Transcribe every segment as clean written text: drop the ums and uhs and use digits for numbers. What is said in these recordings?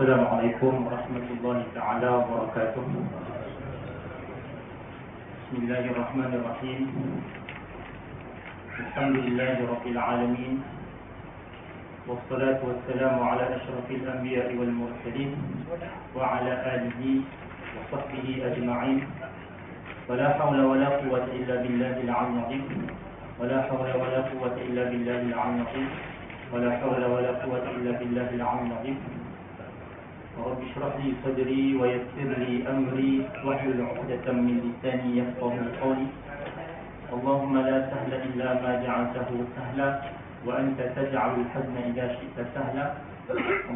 Assalamualaikum warahmatullahi ta'ala wabarakatuh. Bismillahirrahmanirrahim. Alhamdulillahi rabbil alamin. Wassalatu wassalamu ala asyrafil anbiya'i wal mursalin wa ala alihi wa sahbihi ajma'in. Wala hawla wala quwwata illa billahil 'aliyyil 'azim. Wala hawla wala quwwata illa billahil 'aliyyil 'azim. Wala hawla wala quwwata illa billahil 'aliyyil 'azim. رب اشرح لي صدري ويسر لي أمري واحلل عقدة من لساني يفقهوا قولي. اللهم لا سهل إلا ما جعلته سهلا وأنت تجعل الحزن إذا شئت سهلا.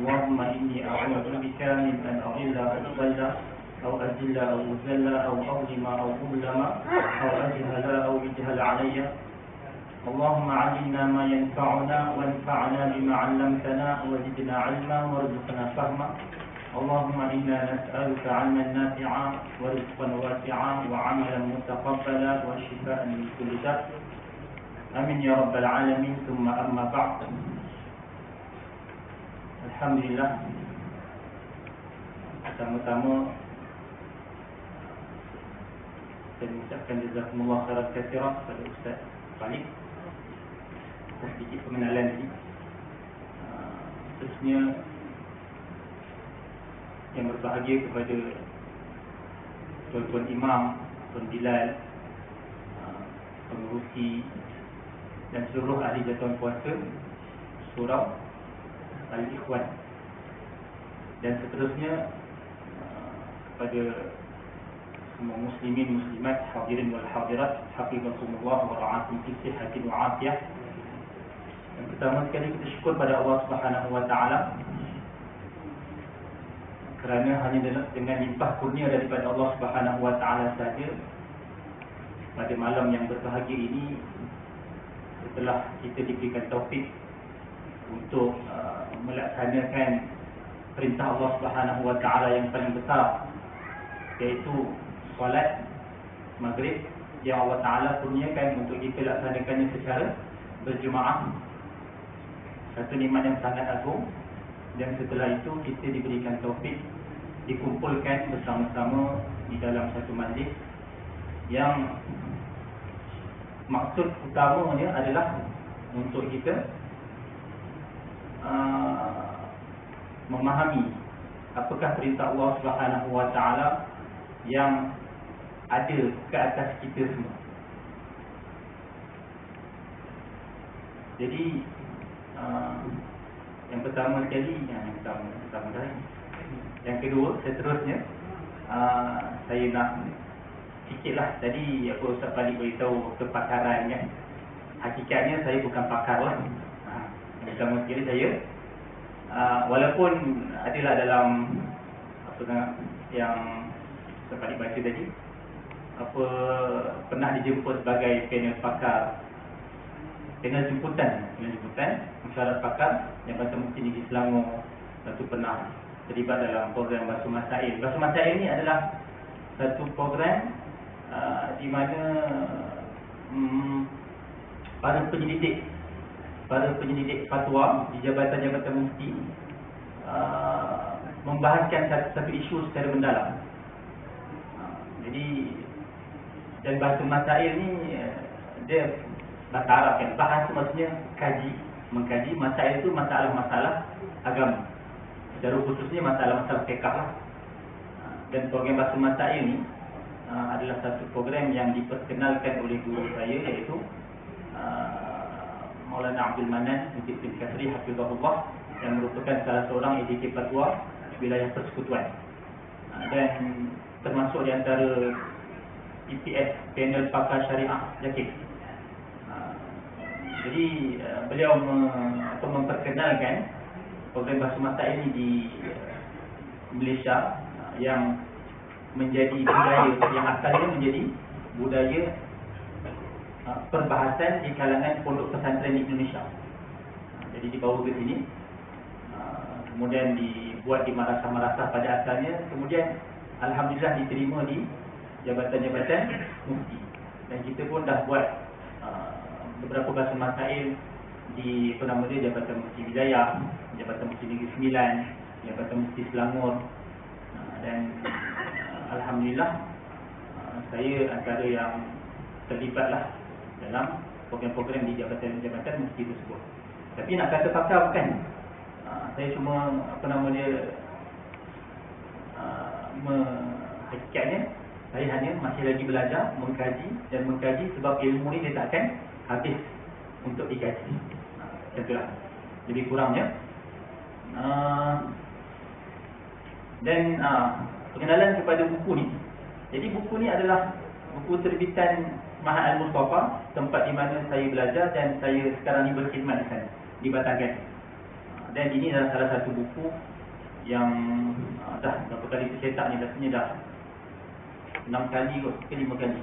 اللهم إني أعوذ بك من أن أضل أو أضل أو أذل أو أذل أو أظلم أو أظلم أو أجهل أو يجهل علي. اللهم علمنا ما ينفعنا وانفعنا بما علمتنا وزدنا علما وارزقنا فهما. اللهم إنا نسألك علما نافعا ورزقا واسعا وعملا متقبلا وشفاء من كل داء. آمين يا رب العالمين. ثم أما بعد. Alhamdulillah. Pertama-tama saya mengucapkan jazakumullah khairan katsiran kepada Ustaz Khalid sedikit pengenalan tadi. Terusnya yang berbahagia kepada Tuan-Tuan Imam, Tuan Bilal, pengurusi dan seluruh ahli jatuhan puasa Surau Al-Ikhwan, dan seterusnya kepada semua muslimin muslimat, hadirin wal hadirat, hafizakumullah wa ra'akum fi sihhatin wa afiyah. Yang pertama sekali kita syukur pada Allah Subhanahu wa taala kerana hanya dengan limpah kurnia daripada Allah Subhanahu wa taala saja pada malam yang berbahagia ini, setelah kita diberikan taufik untuk melaksanakan perintah Allah Subhanahu wa taala yang paling besar, iaitu solat maghrib yang Allah taala kurniakan untuk kita laksanakannya secara berjemaah. Satu nikmat yang sangat agung. Dan setelah itu kita diberikan taufik dikumpulkan bersama-sama di dalam satu majlis yang maksud utamanya adalah untuk kita memahami apakah perintah Allah Subhanahu wa taala yang ada ke atas kita semua. Jadi yang pertama sekali, yang kedua, seterusnya saya nak sikitlah. Tadi apa Ustaz Falik beritahu kepakaran kan. Hakikatnya saya bukan pakar lah. Yang pertama sekali saya walaupun adalah dalam apa yang Ustaz Falik baca tadi, pernah dijemput sebagai panel pakar, panel jemputan syarat pakar yang Bahasa Mufti Negeri Selangor. Satu pernah terlibat dalam program Basuh Masail. Basuh Masail ini adalah satu program di mana para penyelidik fatwa di jabatan-jabatan mufti membahaskan satu isu secara mendalam. Jadi, dan Basuh Masail ni dia bahasa Arab kan. Bahasa maksudnya mengkaji masalah itu, masalah-masalah agama, secara khususnya masalah-masalah fiqh lah. Dan program Basuh Masail ini adalah satu program yang diperkenalkan oleh guru saya, iaitu Maulana Abdul Manan bin Kasri hafizahullah, yang merupakan salah seorang editor fatwa wilayah persekutuan, dan termasuk di antara PPS, panel pakar syariah Jakib. Jadi beliau memperkenalkan program Basuh Masail ini di Malaysia, yang menjadi budaya, yang asalnya menjadi budaya perbahasan di kalangan pondok pesantren di Indonesia. Jadi dibawa ke sini, kemudian dibuat di madrasah-madrasah pada asalnya, kemudian alhamdulillah diterima di jabatan-jabatan mufti. Dan kita pun dah buat beberapa Basuh Masail di Jabatan Mufti Wilayah, Jabatan Mufti Negeri Sembilan, yang kata mesti Selangor. Dan alhamdulillah saya antara yang terlibatlah dalam program-program di jabatan-jabatan mesti tersebut. Tapi nak kata pakar bukan. Saya cuma hakikatnya saya hanya masih lagi belajar, mengkaji sebab ilmu ni dia tak akan habis untuk dikaji. Itulah lebih kurangnya. Dan pengenalan kepada buku ni. Jadi buku ni adalah buku terbitan Ma'had Al-Mustafa, tempat di mana saya belajar dan saya sekarang ni berkhidmat di sana, di Batangan. Dan ini adalah salah satu buku yang dah berapa kali tercetak ni, rasanya dah 6 kali kot, ke 5 kali.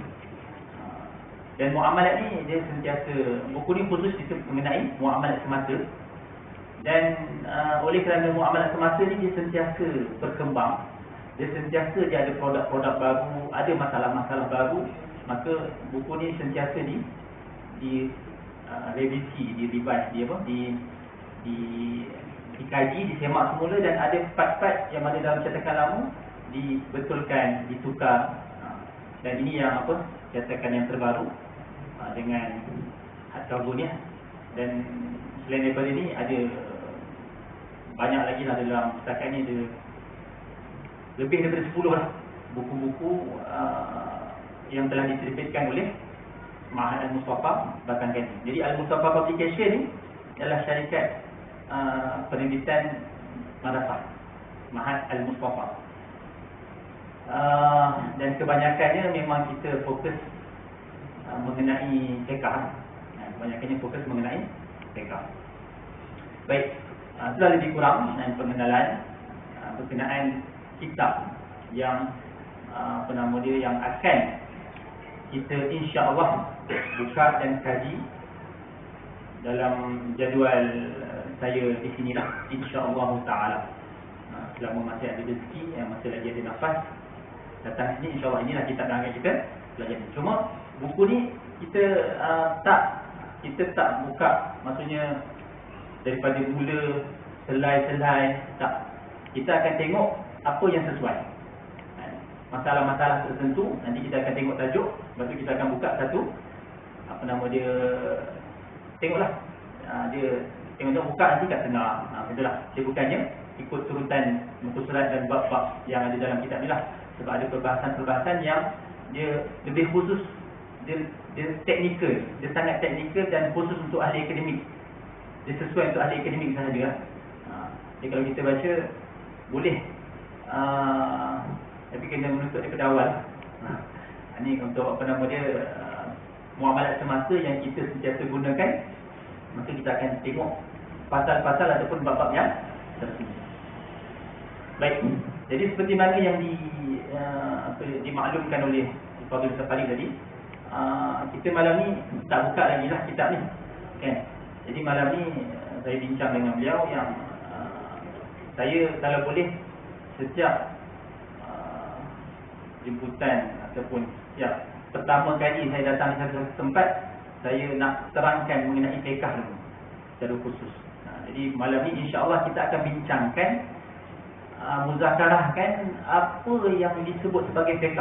Dan muamalat ni dia sentiasa, buku ni khusus mengenai muamalat semasa. Dan oleh kerana muamalat semasa ni dia sentiasa berkembang, dia sentiasa dia ada produk-produk baru, ada masalah-masalah baru, maka buku ni sentiasa revisi, dikaji, disemak semula, dan ada part-part yang ada dalam cetakan lama dibetulkan, ditukar. Dan ini yang cetakan yang terbaru dengan hardcover ni. Dan selain daripada ni ada banyak lagi lah dalam cetakan ni, ada lebih daripada 10 lah buku-buku yang telah diterbitkan oleh Ma'had Al-Mustafa Batangan. Jadi Al-Mustafa Publication ni adalah syarikat penerbitan madrasah Ma'had Al-Mustafa. Dan kebanyakannya memang kita fokus mengenai fiqh. Kebanyakannya fokus mengenai fiqh. Baik, itulah lebih kurang pengenalan berkenaan kitab yang yang akan kita insya-Allah buka dan kaji dalam jadual saya di sinilah, insya-Allah taala. Selama masih ada rezeki, masih lagi ada nafas, datang sini, insya-Allah inilah kitab yang akan kita pelajari. Cuma buku ni kita tak buka, maksudnya daripada mula selai-selai, tak. Kita akan tengok apa yang sesuai. Masalah-masalah tertentu nanti kita akan tengok tajuk, lepas tu kita akan buka satu tengoklah. Dia tengok buka nanti kat tengah. Itulah. Dia bukannya ikut turutan muka surat dan bab-bab yang ada dalam kitab ni lah. Sebab ada perbahasan-perbahasan yang dia lebih khusus, dia teknikal, dia sangat teknikal dan khusus untuk ahli akademik. Dia sesuai untuk ahli akademik sahaja. Jadi kalau kita baca boleh, tapi kena menuntut daripada awal. Ini untuk muamalat semasa yang kita sentiasa gunakan. Maka kita akan tengok pasal-pasal ataupun bab-bab yang tersebut. Baik, jadi seperti mana yang dimaklumkan oleh Fadil Safari tadi, kita malam ni tak buka lagi lah kitab ni, kan? Jadi malam ni saya bincang dengan beliau yang saya kalau boleh setiap jemputan ataupun setiap pertama kali saya datang di satu tempat, saya nak terangkan mengenai fiqh dulu secara khusus. Jadi malam ni insya-Allah kita akan bincangkan, muzakarahkan apa yang disebut sebagai fiqh.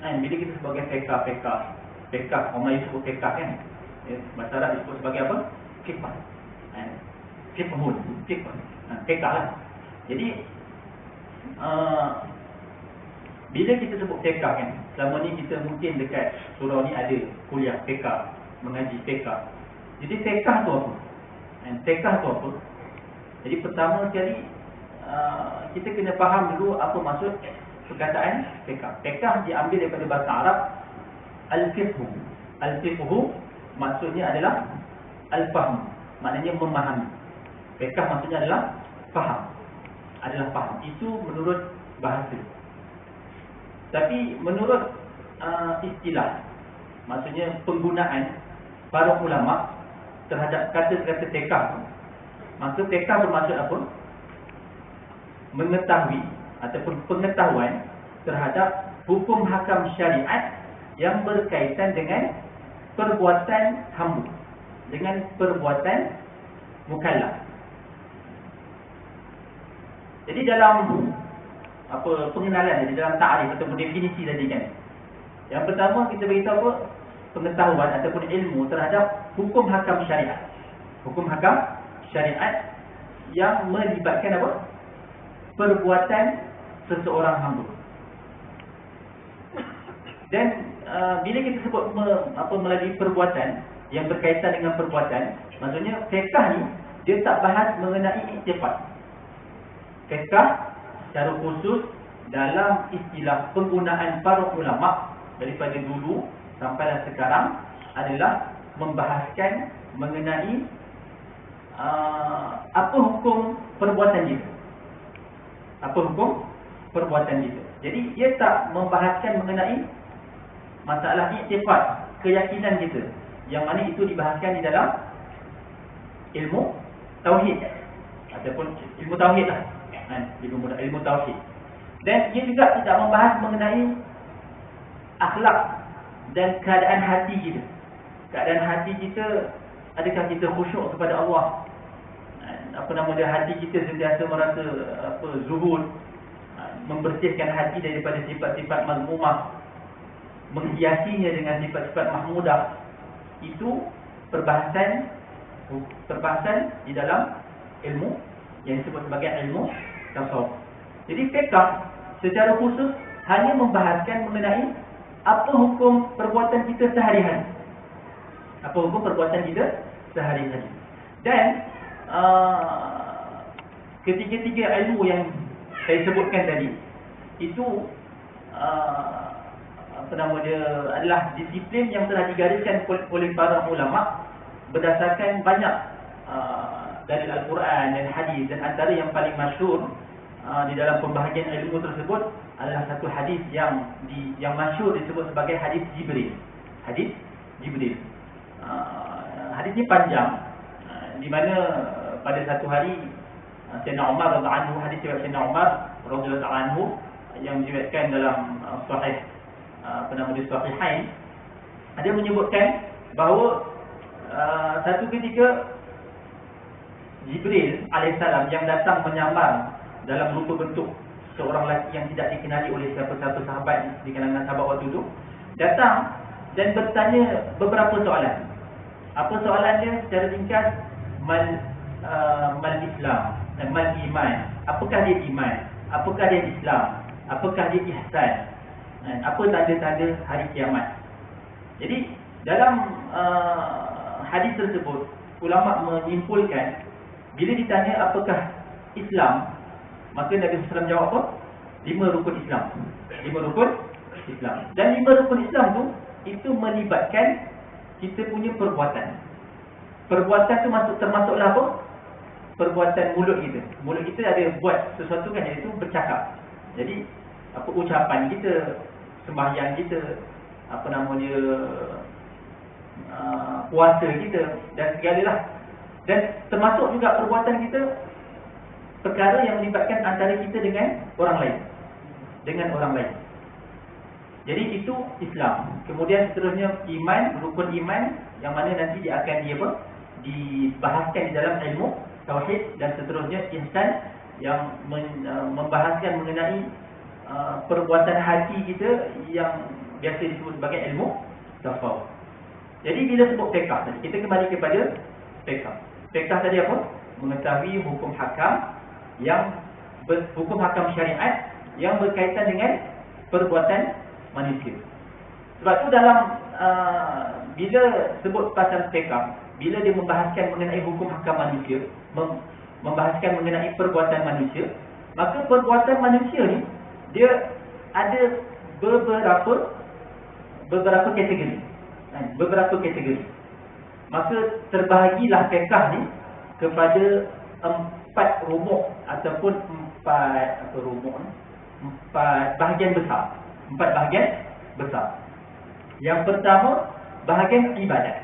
Bila kita sebagai fiqh, orang Melayu sebut fiqh, kan? Bahasa Arab disebut sebagai apa? Fiqh. Fiqh lah. Jadi bila kita sebut fiqh, kan, selama ni kita mungkin dekat surau ni ada kuliah fiqh, mengaji fiqh. Jadi fiqh tu apa? Fiqh tu apa? Jadi pertama sekali kita kena faham dulu apa maksud perkataan fiqh. Fiqh diambil daripada bahasa Arab al-fiqhu. Al-fiqhu maksudnya adalah al-fahm, maknanya memahami. Fiqh maksudnya adalah faham. Itu menurut bahasa. Tapi menurut istilah, maksudnya penggunaan para ulama terhadap kata-kata fiqh, maka fiqh bermaksud apa? Mengetahui ataupun pengetahuan terhadap hukum hakam syariat yang berkaitan dengan perbuatan hamba, dengan perbuatan mukallaf. Jadi dalam pengenalan tadi, dalam ta'rif ataupun definisi tadi kan. Yang pertama kita beritahu apa? Pengetahuan ataupun ilmu terhadap hukum hakam syariat. Hukum hakam syariat yang melibatkan apa? Perbuatan seseorang hamba. Dan bila kita sebut melalui perbuatan yang berkaitan dengan perbuatan, maksudnya fiqh ni dia tak bahas mengenai iktifad. Fiqh secara khusus dalam istilah penggunaan para ulama daripada dulu sampailah sekarang adalah membahaskan mengenai apa hukum perbuatan kita. Apa hukum perbuatan kita. Jadi ia tak membahaskan mengenai masalah iktifad, keyakinan kita, yang mana itu dibahaskan di dalam ilmu tauhid ataupun ilmu tauhid lah kan, ilmu tauhid. Dan ia juga tidak membahas mengenai akhlak dan keadaan hati kita. Keadaan hati kita, adakah kita khusyuk kepada Allah, hati kita sentiasa merasa zuhud, membersihkan hati daripada sifat-sifat mazmumah, menghiasinya dengan sifat-sifat mahmudah. Itu perbahasan di dalam ilmu yang disebut sebagai ilmu tasawuf. Jadi fiqh secara khusus hanya membahaskan mengenai apa hukum perbuatan kita sehari-hari. Apa hukum perbuatan kita sehari-hari. Dan ketiga-tiga ilmu yang saya sebutkan tadi itu adalah disiplin yang telah digariskan oleh para ulama berdasarkan banyak dari Al-Quran dan hadis. Dan antara yang paling masyhur di dalam pembahagian ilmu tersebut adalah satu hadis yang masyhur disebut sebagai hadis Jibril. Hadis Jibril. Hadis ini panjang, di mana pada satu hari Sayyidina Umar radhiyallahu anhu, hadis riwayat Sayyidina Umar radhiyallahu anhu yang diriwayatkan dalam sahih Sahihain, dia menyebutkan bahawa satu ketika Jibril alaihissalam yang datang menyamar dalam rupa bentuk seorang lelaki yang tidak dikenali oleh siapa-siapa sahabat di kalangan sahabat waktu itu, datang dan bertanya beberapa soalan. Apa soalannya? Secara ringkas, mal Islam dan mal iman. Apakah dia iman? Apakah dia Islam? Apakah dia ihsan? Apa tanda-tanda hari kiamat? Jadi dalam hadis tersebut ulama menyimpulkan, bila ditanya apakah Islam, maka Nabi SAW jawab apa? 5 rukun Islam. 5 rukun Islam. Dan 5 rukun Islam tu itu melibatkan kita punya perbuatan. Perbuatan tu termasuklah apa? Perbuatan mulut kita. Mulut kita ada buat sesuatu kan, iaitu bercakap. Jadi ucapan kita, sembahyang kita, puasa kita dan segalalah. Dan termasuk juga perbuatan kita perkara yang melibatkan antara kita dengan orang lain. Dengan orang lain. Jadi itu Islam. Kemudian seterusnya iman, rukun iman, yang mana nanti dia akan dibahaskan di dalam ilmu tauhid. Dan seterusnya ihsan, yang membahaskan mengenai perbuatan hati kita yang biasa disebut sebagai ilmu tasawuf. Jadi bila sebut fiqh tadi, kita kembali kepada fiqh. Fiqh tadi apa? Mengetahui hukum hakam hukum hakam syariat yang berkaitan dengan perbuatan manusia. Sebab tu dalam bila sebut pasal fiqh, bila dia membahaskan mengenai hukum hakam manusia, membahaskan mengenai perbuatan manusia, maka perbuatan manusia ni dia ada beberapa kategori. Beberapa kategori. Maka terbahagilah fiqh ni kepada 4 rumuk ataupun 4 bahagian besar. 4 bahagian besar. Yang pertama bahagian ibadat.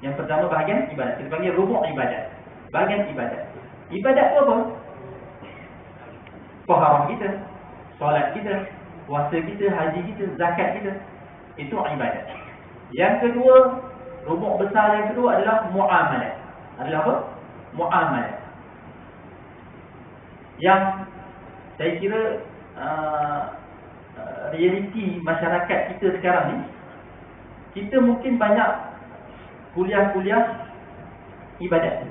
Yang pertama bahagian ibadat. Kita panggil rumuk ibadat. Bahagian ibadat. Ibadat tu apa? Taharah kita, solat kita, puasa kita, haji kita, zakat kita. Itu ibadat. Yang kedua, rumuk besar yang kedua adalah muamalat. Adalah apa? Muamalat. yang saya kira realiti masyarakat kita sekarang ni, kita mungkin banyak kuliah-kuliah ibadat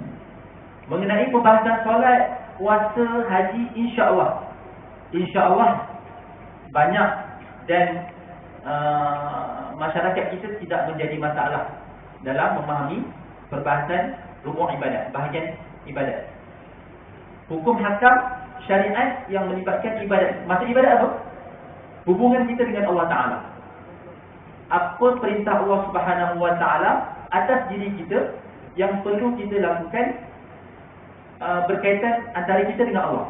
mengenai perbahasan solat, puasa, haji, insya-Allah banyak, dan masyarakat kita tidak menjadi masalah dalam memahami perbahasan rukun ibadat, bahagian ibadat. Hukum hakam syariat yang melibatkan ibadat. Maksud ibadat apa? Hubungan kita dengan Allah Ta'ala. Apa perintah Allah Subhanahu Wa Ta'ala atas diri kita yang perlu kita lakukan berkaitan antara kita dengan Allah.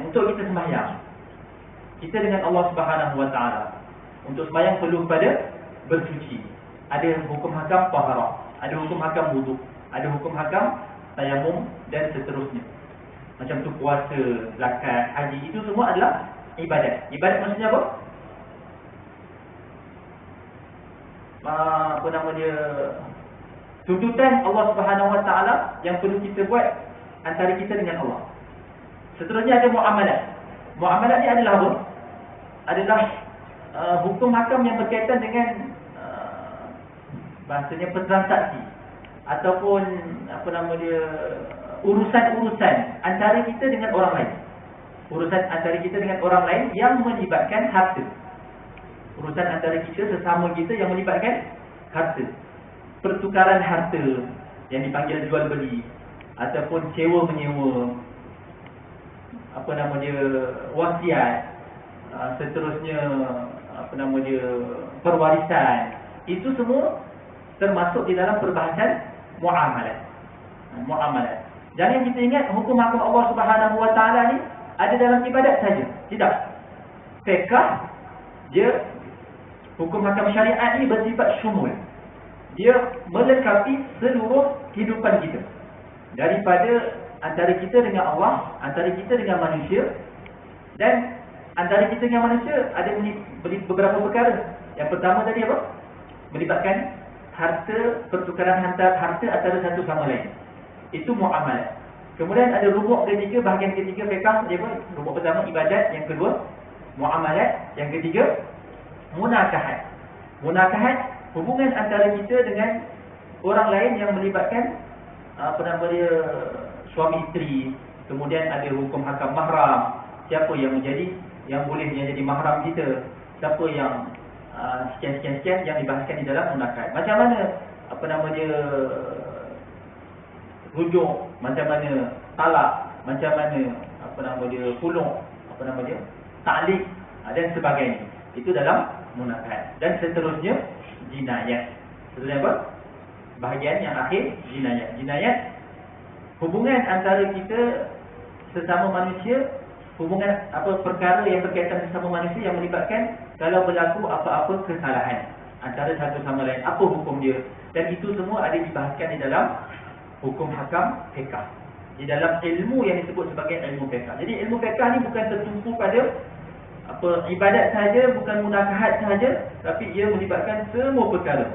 Untuk kita sembahyang, kita dengan Allah Subhanahu Wa Ta'ala. Untuk sembahyang perlu kepada bersuci. Ada hukum hakam taharah, ada hukum hakam wuduk, ada hukum hakam tayamum dan seterusnya. Macam tu puasa, zakat, haji, itu semua adalah ibadat. Ibadat maksudnya apa? Apa nama dia? Tuntutan Allah Subhanahu Wa Ta'ala yang perlu kita buat antara kita dengan Allah. Seterusnya ada muamalat. Muamalat ni adalah apa? Adalah hukum hakam yang berkaitan dengan bahasanya bertransaksi ataupun apa nama dia, urusan-urusan antara kita dengan orang lain. Urusan antara kita dengan orang lain yang melibatkan harta. Urusan antara kita sesama kita yang melibatkan harta. Pertukaran harta yang dipanggil jual beli ataupun sewa menyewa, apa nama dia, wasiat, seterusnya apa nama dia, perwarisan. Itu semua termasuk di dalam perbahasan muamalat. Muamalat. Jangan kita ingat hukum hakam Allah Subhanahu Wa Ta'ala ni ada dalam ibadat saja. Tidak. Fiqh dia, hukum hakam syariat ni bersifat syumul. Dia melengkapi seluruh kehidupan kita. Daripada antara kita dengan Allah, antara kita dengan manusia, dan antara kita dengan manusia ada beberapa perkara. Yang pertama tadi apa? Melibatkan harta, pertukaran harta antara satu sama lain. Itu muamalat. Kemudian ada rukuk ketiga, bahagian ketiga fiqh. Dia pun rukuk pertama ibadat, yang kedua muamalat, yang ketiga munakahat. Munakahat, hubungan antara kita dengan orang lain yang melibatkan apa nama dia, suami isteri. Kemudian ada hukum hakam mahram. Siapa yang boleh menjadi mahram kita? Siapa yang sekian-sekian yang dibahaskan di dalam munakahat. Macam mana apa nama dia, rujuk, macam mana talak, macam mana apa nama dia, khulu', apa nama dia, ta'liq dan sebagainya. Itu dalam munakahat. Dan seterusnya jinayat. Seterusnya apa? Bahagian yang akhir, jinayat. Jinayat, hubungan antara kita sesama manusia, hubungan apa, perkara yang berkaitan sesama manusia yang melibatkan kalau berlaku apa-apa kesalahan antara satu sama lain, apa hukum dia. Dan itu semua ada dibahaskan di dalam hukum hakam fiqh, di dalam ilmu yang disebut sebagai ilmu fiqh. Jadi ilmu fiqh ni bukan tertumpu pada apa, ibadat saja, bukan munakahat saja, tapi ia melibatkan semua perkara.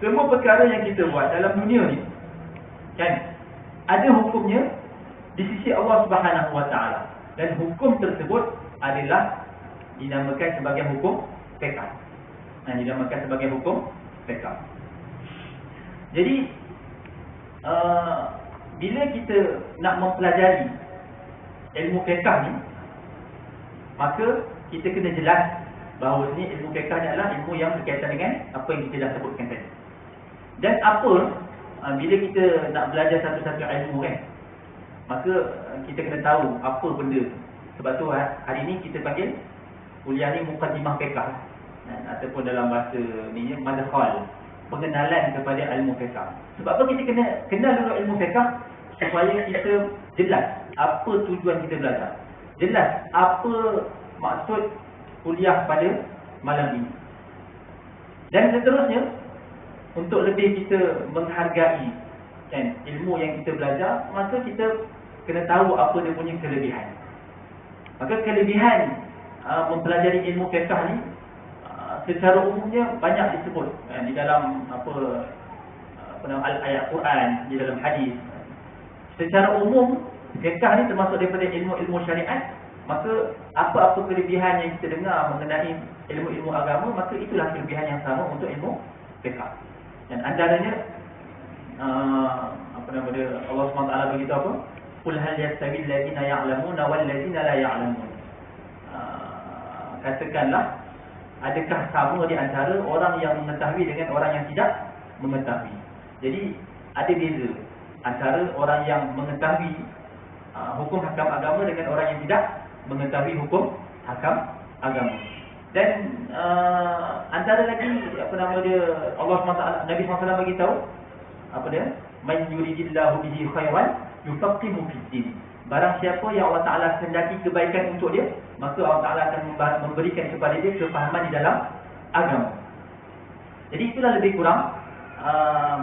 Semua perkara yang kita buat dalam dunia ni kan ada hukumnya di sisi Allah Subhanahu Wa Ta'ala, dan hukum tersebut adalah dinamakan sebagai hukum fiqh. Dinamakan sebagai hukum fiqh. Jadi bila kita nak mempelajari ilmu fiqh ni, maka kita kena jelas bahawa ni ilmu fiqh ni adalah ilmu yang berkaitan dengan apa yang kita dah sebutkan tadi. Dan apa, bila kita nak belajar satu-satu ilmu kan, maka kita kena tahu apa benda. Sebab tu hari ni kita panggil kuliah ni muqaddimah fiqh, ataupun dalam bahasa ni madkhal, pengenalan kepada ilmu fiqh. Sebab apa kita kena kenal dulu ilmu fiqh? Supaya kita jelas apa tujuan kita belajar, jelas apa maksud kuliah pada malam ini. Dan seterusnya, untuk lebih kita menghargai kan ilmu yang kita belajar, maka kita kena tahu apa dia punya kelebihan. Maka kelebihan mempelajari ilmu fiqh ni secara umumnya banyak disebut di dalam apa nama ayat Quran, di dalam hadis. Secara umum fiqh ni termasuk daripada ilmu-ilmu syariat, maka apa-apa kelebihan yang kita dengar mengenai ilmu-ilmu agama, maka itulah kelebihan yang sama untuk ilmu fiqh. Dan antaranya apa nama dia, Allah SWT beritahu apa? Qul hal yastawi alladhina ya'lamuna wal ladzina la ya'lamun. Katakanlah, adakah sama di antara orang yang mengetahui dengan orang yang tidak mengetahui? Jadi ada beza antara orang yang mengetahui hukum hakam agama dengan orang yang tidak mengetahui hukum hakam agama. Dan antara lagi apa nama dia, Allah SWT, Nabi SAW bagi tahu apa dia? Man yuridillahu bihi khairan yufaqihu fid din. Barang siapa yang Allah Taala kehendaki kebaikan untuk dia, maka Allah Taala akan memberikan kepada dia kefahaman di dalam agama. Jadi itulah lebih kurang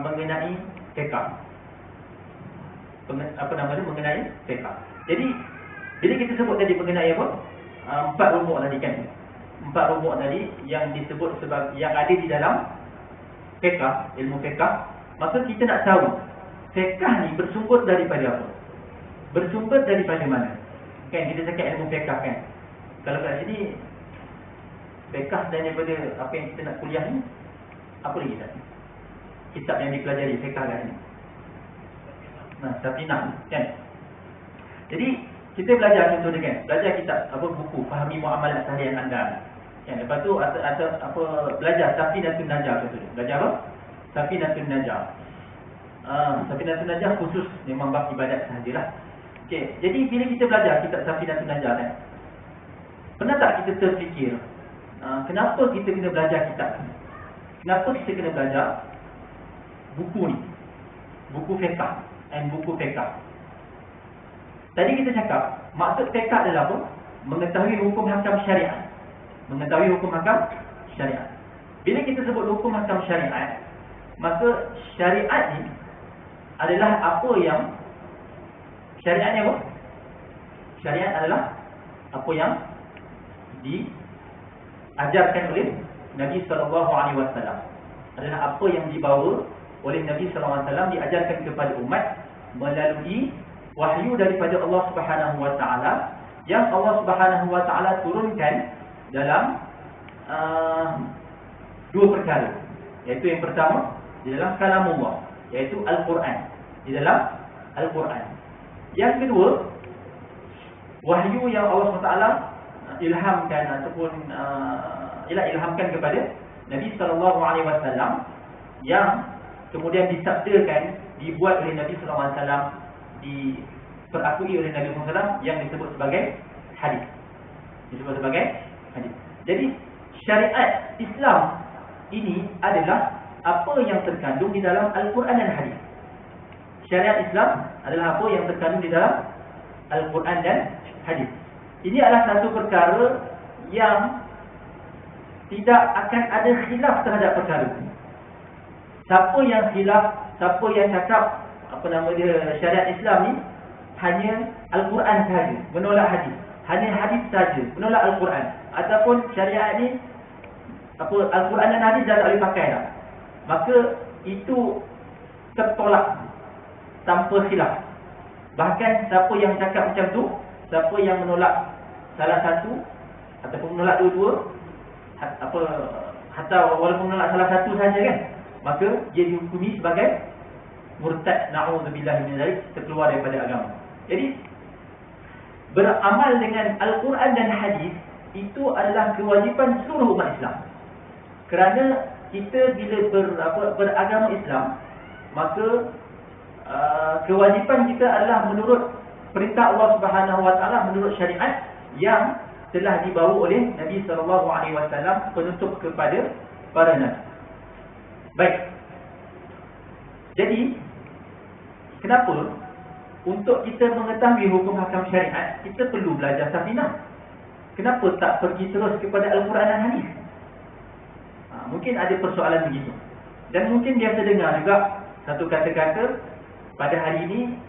mengenai fiqh. Apa nama dia, mengenai fiqh. Jadi bila kita sebut tadi mengenai apa? 4 rumuk tadi kan. 4 rumuk tadi yang disebut sebagai yang ada di dalam fiqh, ilmu fiqh, maka kita nak tahu fiqh ni bersumber daripada apa? Bersumber daripada mana? Kan kita cakap ilmu fiqh kan. Kalau kat sini fiqh daripada apa yang kita nak kuliah ni, apa lagi tak? Kitab yang dipelajari fiqh kat sini. Safinah kan. Jadi kita belajar contoh dia kan, belajar kitab apa, buku Fahami Muamalat Seharian Anda. Kan, lepas tu ada apa, belajar Safinatun Najah contoh. Belajar apa? Safinatun Najah. Safinatun Najah khusus memang bab ibadat sahajalah. Okey, jadi bila kita belajar kitab Safinatun Najah kan, pernah tak kita terfikir kenapa kita kena belajar kitab ni? Kenapa kita kena belajar buku ni? Buku fiqh dan buku fiqh. Tadi kita cakap maksud fiqh adalah apa? Mengetahui hukum hakam syariat. Mengetahui hukum hakam syariat. Bila kita sebut hukum hakam syariat, maka syariat ni adalah apa yang syariat ni apa? Syariat adalah apa yang diajarkan oleh Nabi SAW. Adalah apa yang dibawa oleh Nabi SAW, diajarkan kepada umat melalui wahyu daripada Allah Subhanahu Wa Taala, yang Allah Subhanahu Wa Taala turunkan dalam 2 perkara. Iaitu yang pertama di dalam kalamullah, iaitu Al-Quran. Di dalam Al-Quran. Yang kedua, wahyu yang Allah SWT ilhamkan ataupun ilhamkan kepada Nabi SAW, yang kemudian disabdakan, dibuat oleh Nabi SAW, diperakui oleh Nabi SAW, yang disebut sebagai hadis. Disebut sebagai hadis. Jadi syariat Islam ini adalah apa yang terkandung di dalam Al-Quran dan hadis. Syariat Islam adalah apa yang terkandung di dalam Al-Quran dan hadis. Ini adalah satu perkara yang tidak akan ada khilaf terhadap perkara ini. Siapa yang khilaf, siapa yang cakap apa nama dia, syariat Islam ni hanya Al-Quran sahaja, menolak hadis. Hanya hadis saja, menolak Al-Quran. Ataupun syariat ni apa, Al-Quran dan hadis dah tak boleh pakai dah, maka itu tertolak tanpa khilaf. Bahkan siapa yang cakap macam tu, siapa yang menolak salah satu ataupun menolak dua-dua, hatta walaupun menolak salah satu saja kan, maka dia dihukumi sebagai murtad, na'udzubillah min dzalik, terkeluar daripada agama. Jadi beramal dengan Al-Quran dan hadis itu adalah kewajipan seluruh umat Islam. Kerana kita bila beragama Islam, maka kewajipan kita adalah menurut perintah Allah Subhanahu Wa Taala, menurut syariat yang telah dibawa oleh Nabi SAW, penutup kepada para nabi. Baik. Jadi kenapa untuk kita mengetahui hukum hakam syariat kita perlu belajar Safinah? Kenapa tak pergi terus kepada Al-Quran dan hadis? Mungkin ada persoalan begitu. Dan mungkin biasa dengar juga satu kata-kata pada hari ini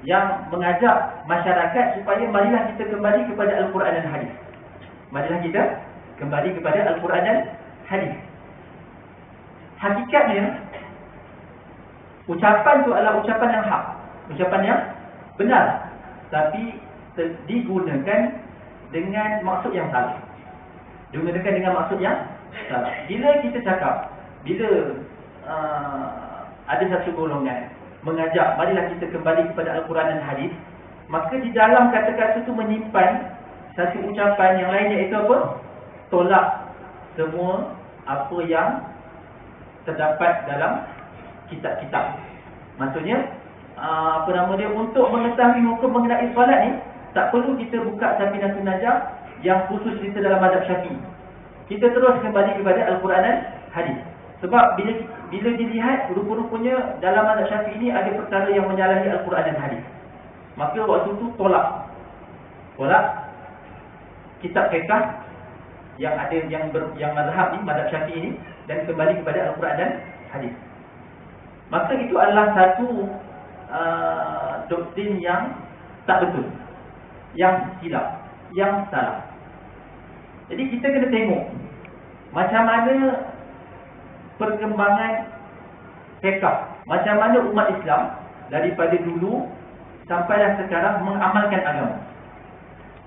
yang mengajak masyarakat supaya marilah kita kembali kepada Al-Quran dan hadis. Marilah kita kembali kepada Al-Quran dan hadis. Hakikatnya ucapan itu adalah ucapan yang hak, ucapan yang benar. tapi digunakan dengan maksud yang salah. Digunakan dengan maksud yang salah. Bila kita cakap, bila ada satu golongan mengajak, marilah kita kembali kepada Al-Quran dan Hadis, maka di dalam kata-kata itu menyimpan satu ucapan yang lain, iaitu apa? Tolak semua apa yang terdapat dalam kitab-kitab. Maksudnya untuk mengetahui hukum mengenai solat ni, tak perlu kita buka Safinatun Najah yang khusus cerita dalam mazhab Syafi'i. Kita terus kembali kepada Al-Quran dan Hadis. Sebab bila dilihat, rupa-rupanya dalam mazhab Syafi'i ini ada perkara yang menyalahi Al-Quran dan Hadis. Maka waktu itu tolak kitab fiqh yang ada yang mazhab ni, mazhab Syafi'i ini, dan kembali kepada Al-Quran dan Hadis. Maka itu adalah satu doktrin yang tak betul, yang silap, yang salah. Jadi kita kena tengok macam mana perkembangan fiqh, macam mana umat Islam daripada dulu sampailah sekarang mengamalkan agama.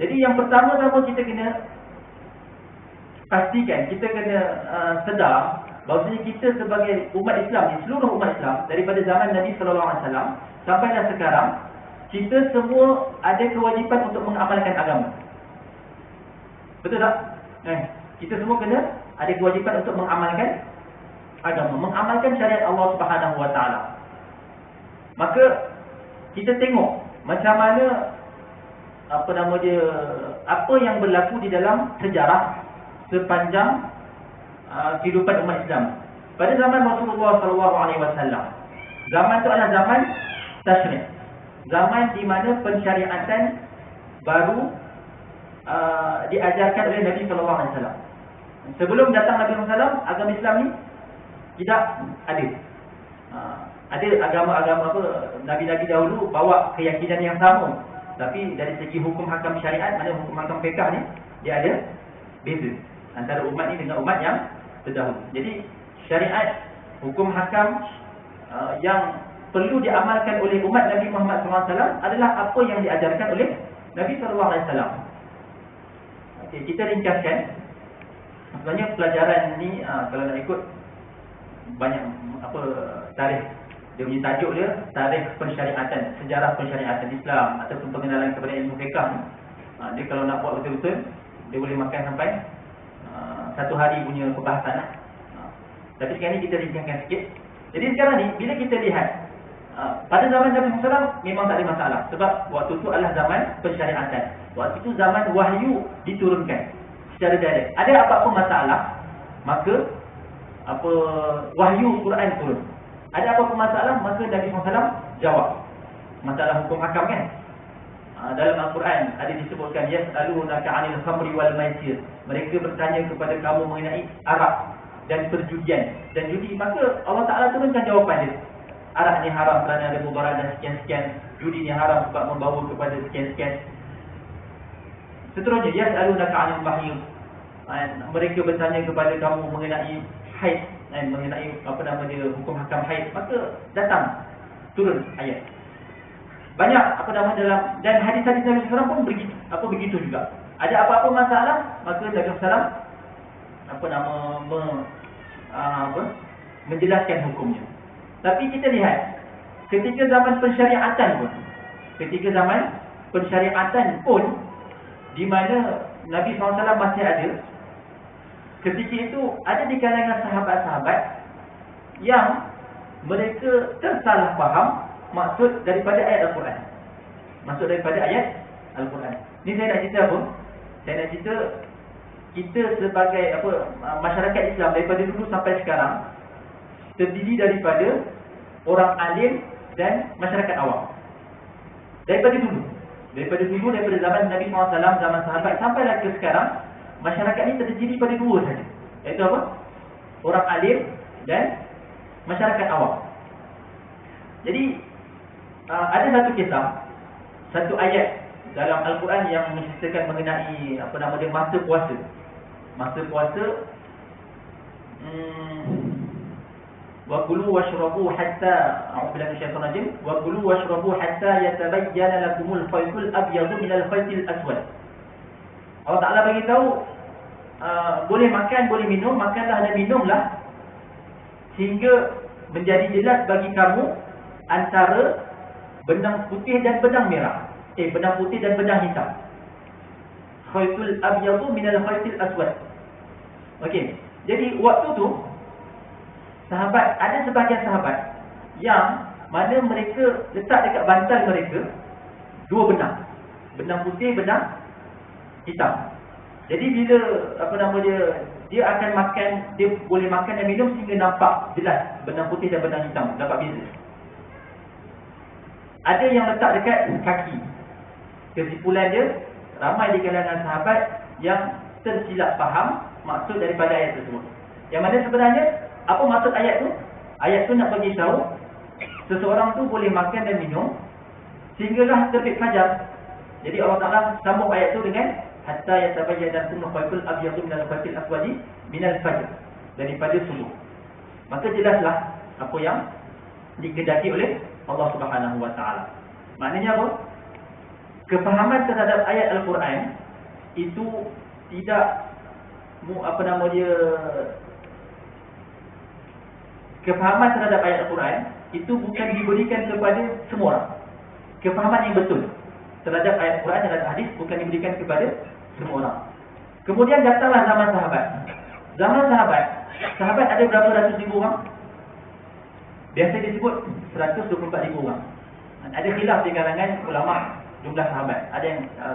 Jadi yang pertama-tama kita kena pastikan, kita kena sedar bahawasanya kita sebagai umat Islam ni, seluruh umat Islam daripada zaman Nabi SAW sampailah sekarang, kita semua ada kewajipan untuk mengamalkan agama. Betul tak? Kita semua kena ada kewajipan untuk mengamalkan agama, mengamalkan syariat Allah Subhanahu Wa Taala. Maka kita tengok macam mana apa yang berlaku di dalam sejarah sepanjang kehidupan umat Islam. Pada zaman Rasulullah SAW, zaman itu adalah zaman tasyri', zaman di mana pensyariatan baru diajarkan oleh Nabi SAW. Sebelum datang Nabi SAW, agama Islam ni tidak ada. Ada agama-agama Nabi-Nabi dahulu bawa keyakinan yang sama, tapi dari segi hukum hakam syariat, mana hukum hakam fiqh ni, dia ada beza antara umat ni dengan umat yang terdahulu. Jadi syariat, hukum hakam yang perlu diamalkan oleh umat Nabi Muhammad SAW adalah apa yang diajarkan oleh Nabi SAW. Okay, kita ringkaskan. Sebenarnya pelajaran ni kalau nak ikut banyak tarikh, dia punya tajuk dia tarikh pensyariatan, sejarah pensyariatan Islam ataupun pengenalan kepada ilmu fiqh. Dia kalau nak buat betul-betul, dia boleh makan sampai satu hari punya perbahasan lah. Tapi sekarang ni kita ringkaskan sikit. Jadi sekarang ni bila kita lihat pada zaman Nabi SAW memang tak ada masalah, sebab waktu tu adalah zaman pensyariatan. Waktu itu zaman wahyu diturunkan secara direct. Ada apa-apa masalah, maka wahyu Quran turun. Ada apa-apa masalah, maka Nabi SAW jawab. Masalah hukum hakam kan, dalam Al-Quran ada disebutkan, yas'alunaka 'anil khamri wal maisir. Mereka bertanya kepada kamu mengenai arak dan perjudian dan judi. Maka Allah Ta'ala turunkan jawapan dia. Arak ni haram kerana ada mudarat dan sekian-sekian. Judi ni haram sebab membawa kepada sekian-sekian. Seterusnya, yas'alunaka 'anil mahid. Mereka bertanya kepada kamu mengenai haid, mengenai hukum hakam haid. Maka datang turun ayat. Banyak dalam, dan hadis-hadis Nabi SAW pun begitu juga. Ada apa-apa masalah, maka Nabi SAW menjelaskan hukumnya. Tapi kita lihat ketika zaman pensyariatan pun di mana Nabi SAW masih ada, ketika itu ada di kalangan sahabat-sahabat yang mereka tersalah faham maksud daripada ayat Al-Quran. Maksud daripada ayat Al-Quran. Ni saya nak cerita apa? Saya nak cerita kita sebagai masyarakat Islam daripada dulu sampai sekarang terdiri daripada orang alim dan masyarakat awam. Daripada zaman Nabi SAW, zaman sahabat sampailah ke sekarang, masyarakat ni terdiri pada dua saja. Iaitu apa? Orang alim dan masyarakat awam. Jadi ada satu kisah, satu ayat dalam Al-Quran yang menceritakan mengenai masa puasa. Masa puasa wa kulu washrabu hatta a'udzubillahi minasyaitonir rajim wa kulu washrabu hatta yatabayyana lakumul khaytul abyadu minal khaytil aswad. Allah Taala bagi tahu boleh makan, boleh minum, makanlah dan minumlah sehingga menjadi jelas bagi kamu antara benang putih dan benang merah. Benang putih dan benang hitam. Khaytul abyadu minal khaytil aswad. Okey. Jadi waktu tu sahabat, ada sebahagian sahabat yang mana mereka letak dekat bantal mereka dua benang. Benang putih, benang hitam. Jadi bila dia akan makan, dia boleh makan dan minum sehingga nampak jelas benang putih dan benang hitam, dapat beza. Ada yang letak dekat kaki. Kesimpulan dia, ramai di kalangan sahabat yang tersilap faham maksud daripada ayat tersebut. Yang mana sebenarnya apa maksud ayat tu? Ayat tu nak bagi tahu seseorang tu boleh makan dan minum sehinggalah terbit fajar. Jadi Allah Taala sambung ayat tu dengan hatta yatabayyana lakumul khaytul abyadu minal khaytil aswadi minal fajr, daripada subuh. Maka jelaslah apa yang dikehendaki oleh Allah Subhanahu wa taala. Maknanya apa? Kefahaman terhadap ayat Al-Quran itu tidak kefahaman terhadap ayat Al-Quran itu bukan diberikan kepada semua orang. Kefahaman yang betul terhadap ayat Al-Quran dan hadis bukan diberikan kepada semua orang. Kemudian datanglah zaman sahabat. Zaman sahabat ada berapa ratus ribu orang? Biasa disebut 124,000 orang. Ada khilaf di kalangan ulama jumlah sahabat. Ada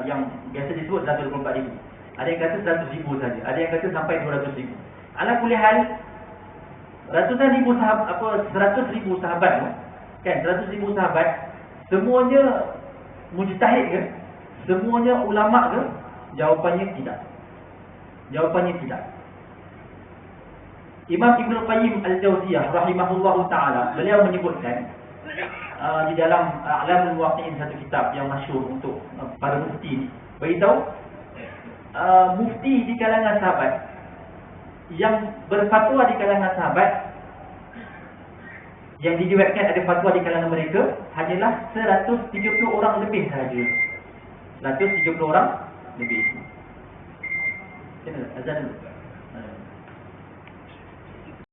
yang biasa disebut 124,000. Ada yang kata 100,000 saja. Ada yang kata sampai 200,000. Ala kulli hal, ratusan ribu sahabat, 100,000 sahabat tu, kan, 100,000 sahabat, semuanya mujtahid ke? Semuanya ulama ke? Jawapannya tidak. Jawapannya tidak. Imam Ibn Qayyim Al-Jawziyah rahimahullahu taala, beliau menyebutkan di dalam A'lamul Muwaqqi'in, satu kitab yang masyhur untuk para mufti, beritahu mufti di kalangan sahabat yang berfatwa di kalangan sahabat, yang diriwayatkan ada fatwa di kalangan mereka hanyalah 170 orang lebih sahaja. 170 orang lebih. Azan dulu.